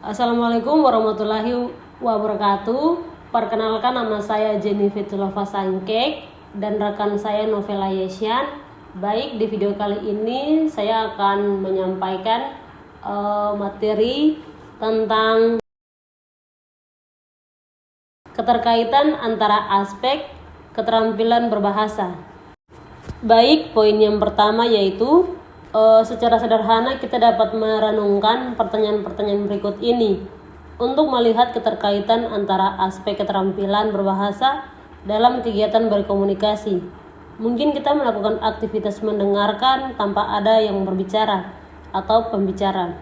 Assalamualaikum warahmatullahi wabarakatuh. Perkenalkan, nama saya Jenny Fitulova Sangkek dan rekan saya Novela Yesyan. Baik, di video kali ini saya akan menyampaikan materi tentang keterkaitan antara aspek keterampilan berbahasa. Baik, poin yang pertama yaitu secara sederhana kita dapat merenungkan pertanyaan-pertanyaan berikut ini untuk melihat keterkaitan antara aspek keterampilan berbahasa dalam kegiatan berkomunikasi. Mungkin kita melakukan aktivitas mendengarkan tanpa ada yang berbicara atau pembicara.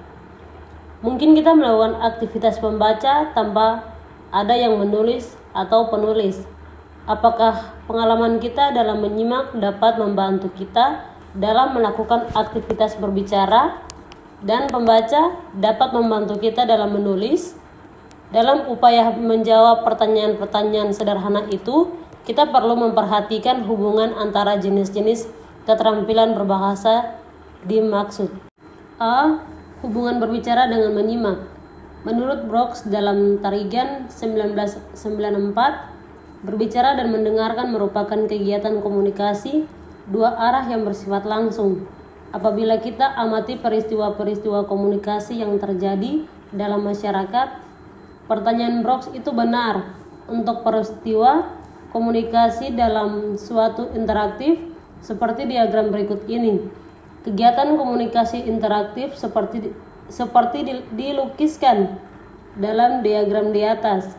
Mungkin kita melakukan aktivitas membaca tanpa ada yang menulis atau penulis. Apakah pengalaman kita dalam menyimak dapat membantu kita dalam melakukan aktivitas berbicara, dan pembaca dapat membantu kita dalam menulis? Dalam upaya menjawab pertanyaan-pertanyaan sederhana itu, kita perlu memperhatikan hubungan antara jenis-jenis keterampilan berbahasa dimaksud. A. Hubungan berbicara dengan menyimak. Menurut Brooks dalam Tarigan 1994, berbicara dan mendengarkan merupakan kegiatan komunikasi dua arah yang bersifat langsung. Apabila kita amati peristiwa-peristiwa komunikasi yang terjadi dalam masyarakat, pertanyaan Brooks itu benar untuk peristiwa komunikasi dalam suatu interaktif seperti diagram berikut ini. Kegiatan komunikasi interaktif seperti dilukiskan dalam diagram di atas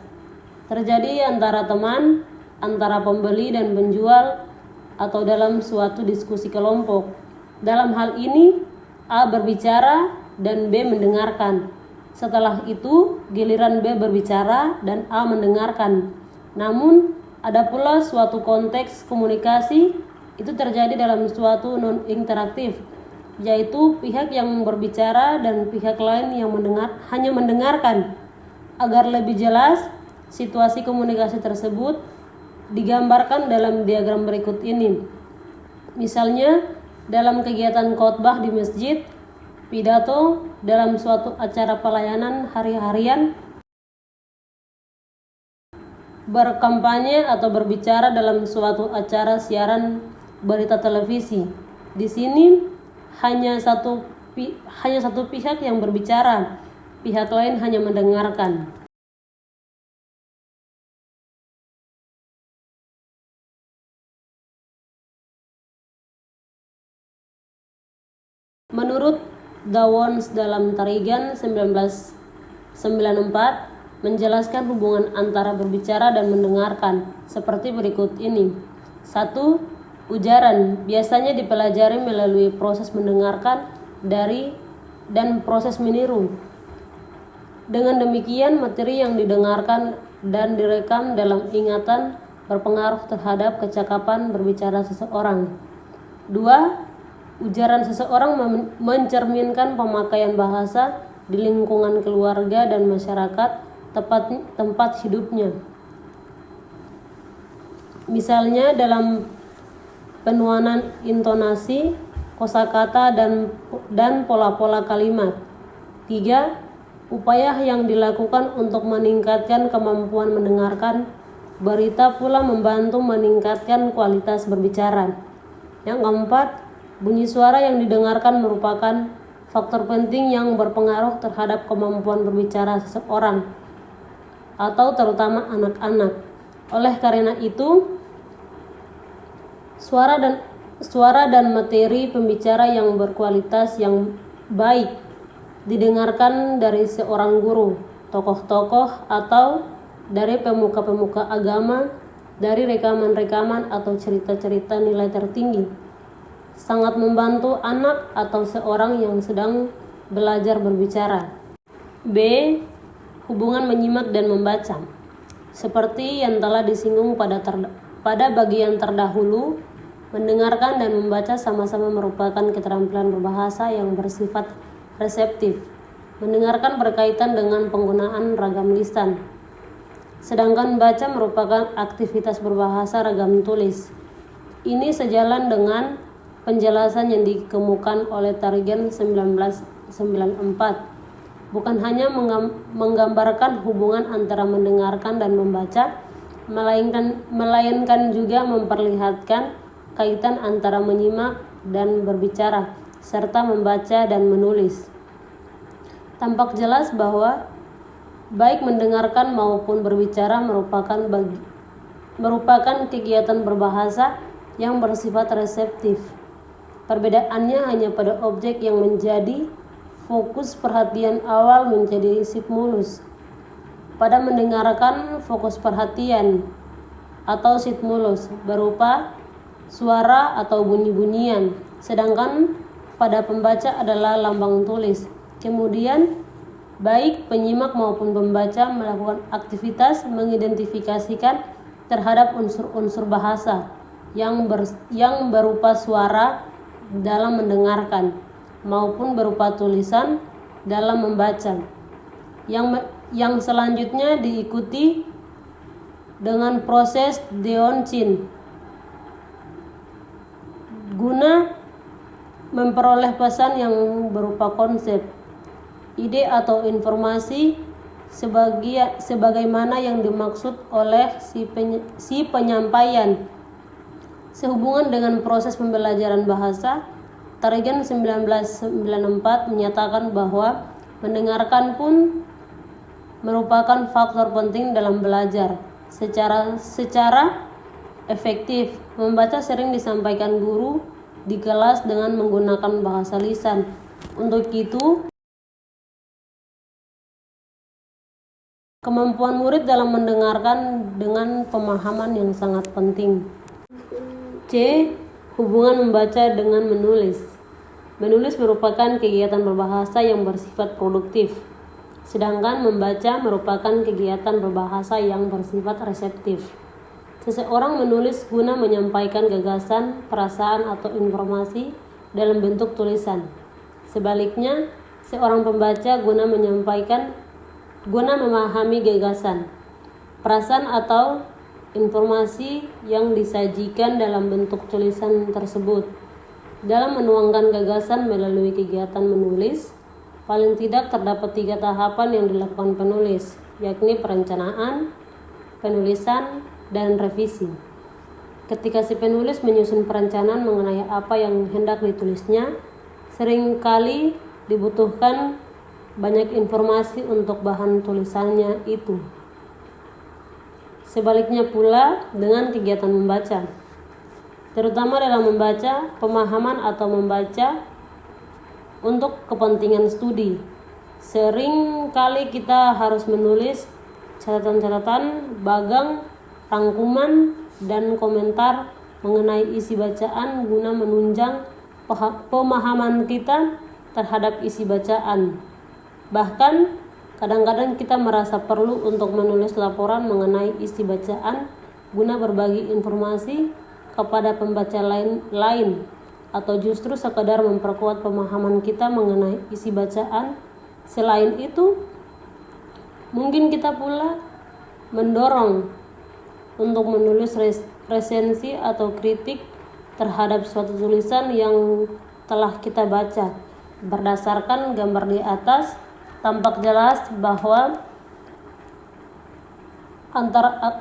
terjadi antara teman, antara pembeli dan penjual, atau dalam suatu diskusi kelompok. Dalam hal ini, A berbicara dan B mendengarkan. Setelah itu, giliran B berbicara dan A mendengarkan. Namun, ada pula suatu konteks komunikasi itu terjadi dalam suatu non-interaktif, yaitu pihak yang berbicara dan pihak lain yang hanya mendengarkan. Agar lebih jelas, situasi komunikasi tersebut digambarkan dalam diagram berikut ini. Misalnya, dalam kegiatan khotbah di masjid, pidato dalam suatu acara pelayanan hari-harian, berkampanye atau berbicara dalam suatu acara siaran berita televisi. Di sini hanya satu pihak yang berbicara, pihak lain hanya mendengarkan. Menurut Dawons dalam Tarigan 1994 menjelaskan hubungan antara berbicara dan mendengarkan seperti berikut ini. 1. Ujaran biasanya dipelajari melalui proses mendengarkan dan proses meniru. Dengan demikian, materi yang didengarkan dan direkam dalam ingatan berpengaruh terhadap kecakapan berbicara seseorang. 2. Ujaran seseorang mencerminkan pemakaian bahasa di lingkungan keluarga dan masyarakat tempat hidupnya. Misalnya dalam penuanan intonasi, kosakata dan pola-pola kalimat. 3. Upaya yang dilakukan untuk meningkatkan kemampuan mendengarkan berita pula membantu meningkatkan kualitas berbicara. Yang keempat, bunyi suara yang didengarkan merupakan faktor penting yang berpengaruh terhadap kemampuan berbicara seseorang, atau terutama anak-anak. Oleh karena itu, suara dan materi pembicara yang berkualitas yang baik didengarkan dari seorang guru, tokoh-tokoh, atau dari pemuka-pemuka agama, dari rekaman-rekaman atau cerita-cerita nilai tertinggi, sangat membantu anak atau seorang yang sedang belajar berbicara. B. Hubungan menyimak dan membaca. Seperti yang telah disinggung pada bagian terdahulu, mendengarkan dan membaca sama-sama merupakan keterampilan berbahasa yang bersifat reseptif. Mendengarkan berkaitan dengan penggunaan ragam lisan, sedangkan baca merupakan aktivitas berbahasa ragam tulis. Ini sejalan dengan penjelasan yang dikemukakan oleh Tarigan 1994 bukan hanya menggambarkan hubungan antara mendengarkan dan membaca, melainkan juga memperlihatkan kaitan antara menyimak dan berbicara, serta membaca dan menulis. Tampak jelas bahwa baik mendengarkan maupun berbicara merupakan kegiatan berbahasa yang bersifat reseptif. Perbedaannya hanya pada objek yang menjadi fokus perhatian awal menjadi stimulus. Pada mendengarkan, fokus perhatian atau stimulus berupa suara atau bunyi-bunyian, sedangkan pada pembaca adalah lambang tulis. Kemudian, baik penyimak maupun pembaca melakukan aktivitas mengidentifikasikan terhadap unsur-unsur bahasa yang berupa suara dalam mendengarkan maupun berupa tulisan dalam membaca. Yang selanjutnya diikuti dengan proses Deonchin guna memperoleh pesan yang berupa konsep, ide atau informasi sebagaimana yang dimaksud oleh si penyampaian. Sehubungan dengan proses pembelajaran bahasa, Tarigan 1994 menyatakan bahwa mendengarkan pun merupakan faktor penting dalam belajar. Secara efektif, membaca sering disampaikan guru di kelas dengan menggunakan bahasa lisan. Untuk itu, kemampuan murid dalam mendengarkan dengan pemahaman yang sangat penting. C. Hubungan membaca dengan menulis. Menulis merupakan kegiatan berbahasa yang bersifat produktif, sedangkan membaca merupakan kegiatan berbahasa yang bersifat reseptif. Seseorang menulis guna menyampaikan gagasan, perasaan, atau informasi dalam bentuk tulisan. Sebaliknya, seorang pembaca guna memahami gagasan, perasaan, atau informasi yang disajikan dalam bentuk tulisan tersebut. Dalam menuangkan gagasan melalui kegiatan menulis, paling tidak terdapat 3 tahapan yang dilakukan penulis, yakni perencanaan, penulisan, dan revisi. Ketika si penulis menyusun perencanaan mengenai apa yang hendak ditulisnya, seringkali dibutuhkan banyak informasi untuk bahan tulisannya itu. Sebaliknya pula dengan kegiatan membaca, terutama dalam membaca pemahaman atau membaca untuk kepentingan studi. Sering kali kita harus menulis catatan-catatan, bagang, rangkuman, dan komentar mengenai isi bacaan guna menunjang pemahaman kita terhadap isi bacaan. Bahkan kadang-kadang kita merasa perlu untuk menulis laporan mengenai isi bacaan guna berbagi informasi kepada pembaca lain atau justru sekadar memperkuat pemahaman kita mengenai isi bacaan. Selain itu, mungkin kita pula mendorong untuk menulis resensi atau kritik terhadap suatu tulisan yang telah kita baca. Berdasarkan gambar di atas, tampak jelas bahwa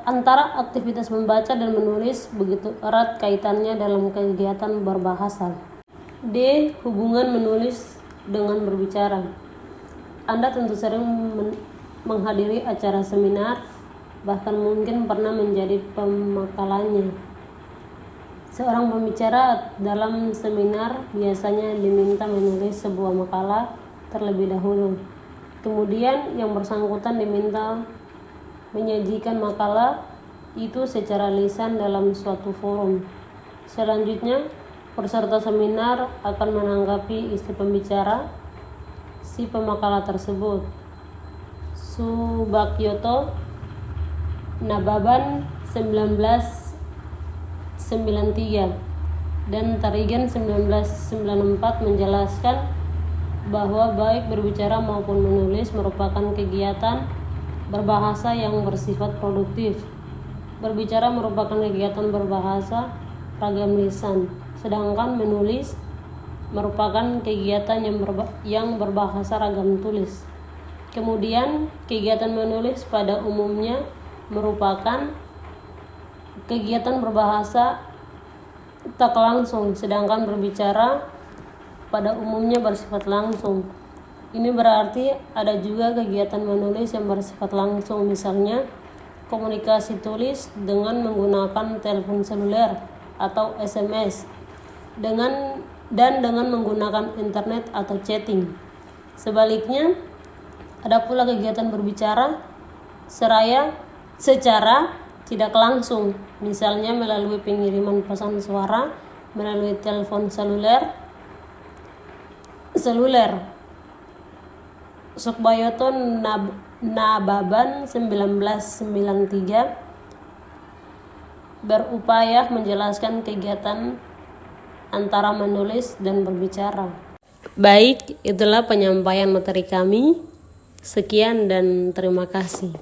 antara aktivitas membaca dan menulis begitu erat kaitannya dalam kegiatan berbahasa. D. Hubungan menulis dengan berbicara. Anda tentu sering menghadiri acara seminar, bahkan mungkin pernah menjadi pemakalanya. Seorang pembicara dalam seminar biasanya diminta menulis sebuah makalah terlebih dahulu. Kemudian yang bersangkutan diminta menyajikan makalah itu secara lisan dalam suatu forum. Selanjutnya, peserta seminar akan menanggapi isi pembicara si pemakalah tersebut. Subakyoto Nababan 1993 dan Tarigan 1994 menjelaskan bahwa baik berbicara maupun menulis merupakan kegiatan berbahasa yang bersifat produktif. Berbicara merupakan kegiatan berbahasa ragam lisan, sedangkan menulis merupakan kegiatan yang berbahasa ragam tulis. Kemudian kegiatan menulis pada umumnya merupakan kegiatan berbahasa tak langsung, sedangkan berbicara pada umumnya bersifat langsung. Ini berarti ada juga kegiatan menulis yang bersifat langsung, misalnya komunikasi tulis dengan menggunakan telepon seluler atau SMS, dengan menggunakan internet atau chatting. Sebaliknya, ada pula kegiatan berbicara secara tidak langsung, misalnya melalui pengiriman pesan suara melalui telepon seluler. Sukbayoto Nababan 1993 berupaya menjelaskan kegiatan antara menulis dan berbicara. Baik, itulah penyampaian materi kami. Sekian dan terima kasih.